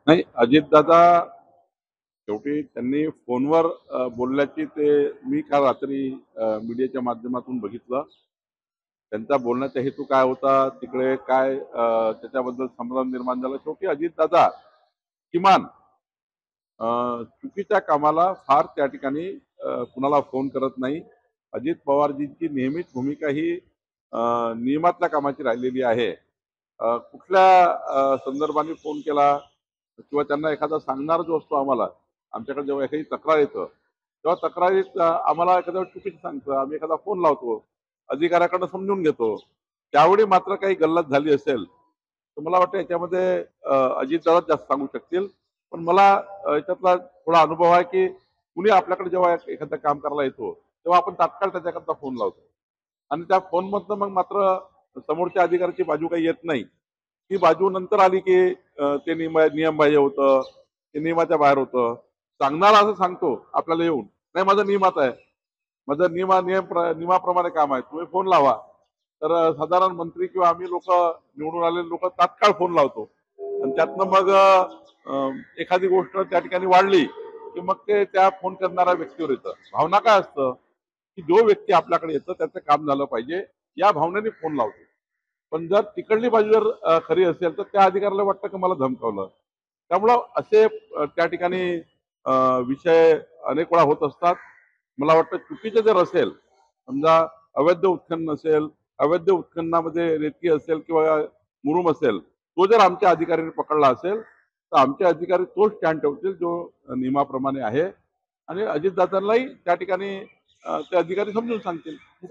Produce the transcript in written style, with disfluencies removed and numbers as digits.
नाही, अजितदादा शेवटी त्यांनी फोनवर बोलल्याची ते मी काल रात्री मीडियाच्या माध्यमातून बघितलं. त्यांचा बोलण्याचा हेतू काय होता, तिकडे काय त्याच्याबद्दल समाधान निर्माण झालं. शेवटी अजितदादा किमान चुकीच्या कामाला फार त्या ठिकाणी कुणाला फोन करत नाही. अजित पवारजींची नेहमीच भूमिका ही नियमातल्या कामाची राहिलेली आहे. कुठल्या संदर्भाने फोन केला किंवा त्यांना एखादा सांगणार जो असतो आम्हाला, आमच्याकडे जेव्हा एखादी तक्रार येतं, तेव्हा तक्रारीत आम्हाला एखाद्या वेळेस चुकीचं सांगतं. आम्ही एखादा फोन लावतो, अधिकाऱ्याकडनं समजून घेतो. त्यावेळी मात्र काही गल्लत झाली असेल, तर मला वाटतं याच्यामध्ये अजितदादा जास्त सांगू शकतील. पण मला याच्यातला थोडा अनुभव आहे, की कुणी आपल्याकडे जेव्हा एखादं काम करायला येतो, तेव्हा आपण तात्काळ त्याच्याकरता फोन लावतो. आणि त्या फोनमधनं मग मात्र समोरच्या अधिकाऱ्याची बाजू काही येत नाही. ती बाजू नंतर आली, की ते नियमबाह्य होतं, ते नियमाच्या बाहेर होतं. सांगणारा असं सांगतो आपल्याला येऊन, "नाही, माझं नियमात आहे. माझं नियमाप्रमाणे काम आहे. तुम्ही फोन लावा." तर साधारण मंत्री किंवा आम्ही निवडून आलेले लोक तात्काळ फोन लावतो. आणि त्यातनं मग एखादी गोष्ट त्या ठिकाणी वाढली, की मग ते त्या फोन करणाऱ्या व्यक्तीवर येतं. भावना काय असतं, की जो व्यक्ती आपल्याकडे येतो त्याचं काम झालं पाहिजे, या भावनेने फोन लावतो. पण जर तिकडली बाजू जर खरी असेल, तर त्या अधिकाऱ्याला वाटतं की मला धमकावलं. त्यामुळं असे त्या ठिकाणी अ, विषय अनेक वेळा होत असतात. मला वाटतं चुकीचं जर असेल, समजा अवैध उत्खनन असेल, अवैध उत्खननामध्ये रेती असेल किंवा मुरूम असेल, तो जर आमच्या अधिकाऱ्यांनी पकडला असेल, तर आमचे अधिकारी तोच स्टँड ठेवतील जो नियमाप्रमाणे आहे. आणि अजितदादांनाही त्या ठिकाणी ते अधिकारी समजून सांगतील.